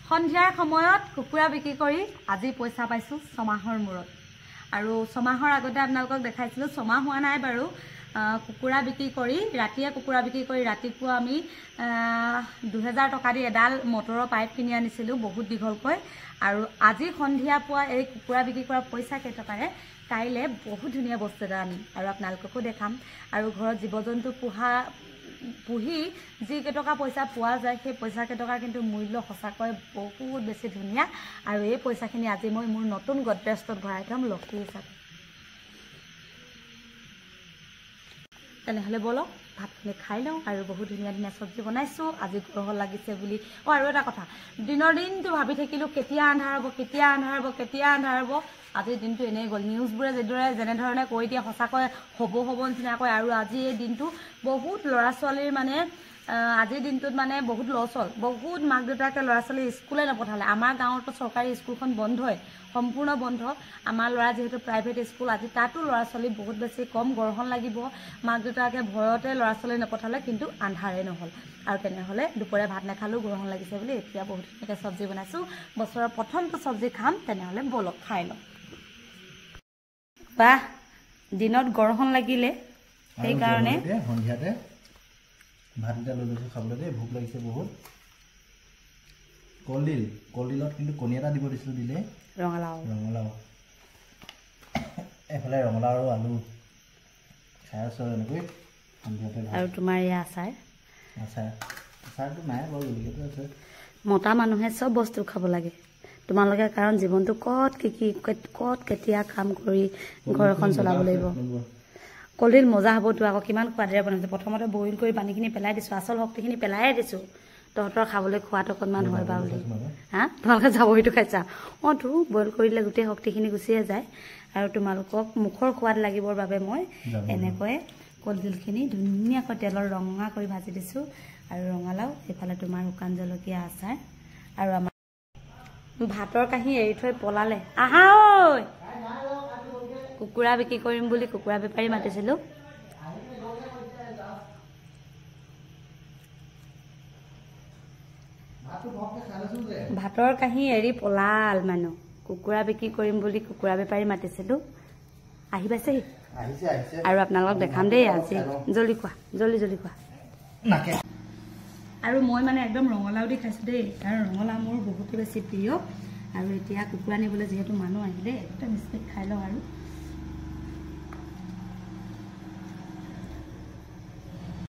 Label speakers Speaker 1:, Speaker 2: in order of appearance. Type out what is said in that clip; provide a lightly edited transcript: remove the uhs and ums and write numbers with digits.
Speaker 1: সন্ধিয়াৰ সময়ত কুকুৰা বিক্ৰী কৰি আজি পইচা পাইছোঁ 6 মাহৰ মূৰত আৰু 6 মাহৰ আগতে আপোনালোকক দেখাইছিলোঁ 6 মাহ হোৱা নাই বাৰু কুকুৰা বিক্ৰী কৰি ৰাতিয়ে কুকুৰা বিক্ৰী কৰি ৰাতিপুৱা আমি 2000 টকা দি এডাল মটৰৰ পাইপ কিনি আনিছিলোঁ বহুত দীঘলকৈ আৰু আজি সন্ধিয়া পোৱা এই কুকুৰা বিক্ৰী কৰা পইচা কেইটকাৰে কাইলে বহুত ধুনীয়া বস্তু এটা আনিম আৰু আপোনালোককো দেখাম আৰু ঘৰত জীৱ-জন্তু পুহি যি কেইটকা পইচা পোৱা যায় সেই পইচা কেইটকাৰ কিন্তু মূল্য সঁচাকৈ বহুত বেছি ধুনীয়া আৰু এই পইচাখিনি আজি মই মোৰ নতুন গডৰেজত ভৰাই থম লক্ষী হিচাপে তেনেহ'লে বলক ভাতখিনি খাই লওঁ আৰু বহুত ধুনীয়া ধুনীয়া চব্জি বনাইছোঁ আজি গ্ৰহ লাগিছে বুলি আৰু এটা কথা দিনৰ দিনটো ভাবি থাকিলোঁ কেতিয়া আন্ধাৰ হ'ব আজিৰ দিনটো এনেই গ'ল নিউজবোৰে যেনেধৰণে কৈ দিয়ে সঁচাকৈ হ'ব নিচিনাকৈ আৰু আজি এই দিনটো বহুত ল'ৰা ছোৱালীৰ মানে আজিৰ দিনটোত মানে বহুত লছ হ'ল বহুত মাক দেউতাকে ল'ৰা ছোৱালী স্কুলে নপঠালে আমাৰ গাঁৱতো চৰকাৰী স্কুলখন বন্ধই সম্পূৰ্ণ বন্ধ আমাৰ ল'ৰা যিহেতু প্ৰাইভেট স্কুল আজি তাতো ল'ৰা ছোৱালী বহুত বেছি কম গৰহণ লাগিব মাক দেউতাকে ভয়তে ল'ৰা ছোৱালী নপঠালে কিন্তু আন্ধাৰে নহ'ল আৰু তেনেহ'লে দুপৰীয়া ভাত নাখালোঁ গৰহণ লাগিছে বুলি এতিয়া বহুত ধুনীয়াকৈ চব্জি বনাইছোঁ বছৰৰ প্ৰথমটো চব্জি খাম তেনেহ'লে বলক খাই লওঁ বাহ দিনত গৰহণ লাগিলে সেইকাৰণে
Speaker 2: সন্ধিয়াতে ভাত এটা লৈ লৈছোঁ খাবলৈ দেই ভোক লাগিছে বহুত কলডিলত কিন্তু কণী এটা দিব দিছিলোঁ দিলে
Speaker 1: ৰঙালাও
Speaker 2: এফালে ৰঙালাও আৰু আলু খাই আছোঁ এনেকৈ সন্ধিয়াতে
Speaker 1: আৰু তোমাৰ এই
Speaker 2: আচাৰটো নাই বাৰু জলকীয়াটো আছে
Speaker 1: মতা মানুহে চব বস্তু খাব লাগে তোমালোকে কাৰণ জীৱনটো ক'ত কেতিয়া কাম কৰি ঘৰ এখন চলাব লাগিব কলডিল মজা হ'বতো আকৌ কিমান সোৱাদেৰে বনাইছে প্ৰথমতে বইল কৰি পানীখিনি পেলাই দিছোঁ আচল শক্তিখিনি পেলাইয়ে দিছোঁ তহঁতৰ খাবলৈ খোৱাটো অকণমান হয় বাৰু তোমালোকে যাবহিটো খাইছা তো বইল কৰি দিলে গোটেই শক্তিখিনি গুচিয়ে যায় আৰু তোমালোকক মুখৰ সোৱাদ লাগিবৰ বাবে মই এনেকৈ কলডিলখিনি ধুনীয়াকৈ তেলৰ ৰঙা কৰি ভাজি দিছোঁ আৰু ৰঙালাও এইফালে তোমাৰ শুকান জলকীয়া আচাৰ আৰু আমাৰ ভাতৰ কাঁহী এৰি থৈ পলালে আহা ঐ কুকুৰা বিক্ৰী কৰিম বুলি কুকুৰা বেপাৰী মাতিছিলোঁ ভাতৰ কাঁহী এৰি পলাল মানুহ কুকুৰা বিক্ৰী কৰিম বুলি কুকুৰা বেপাৰী মাতিছিলোঁ আহি পাইছেহি আৰু আপোনালোকক দেখাম দেই আজি জলদি খোৱা আৰু মই মানে একদম ৰঙালাও দি খাইছোঁ দেই কাৰণ ৰঙালাও মোৰ বহুতো বেছি প্ৰিয় আৰু এতিয়া কুকুৰা নিবলৈ যিহেতু মানুহ আহিলে একদম স্পীড খাই লওঁ আৰু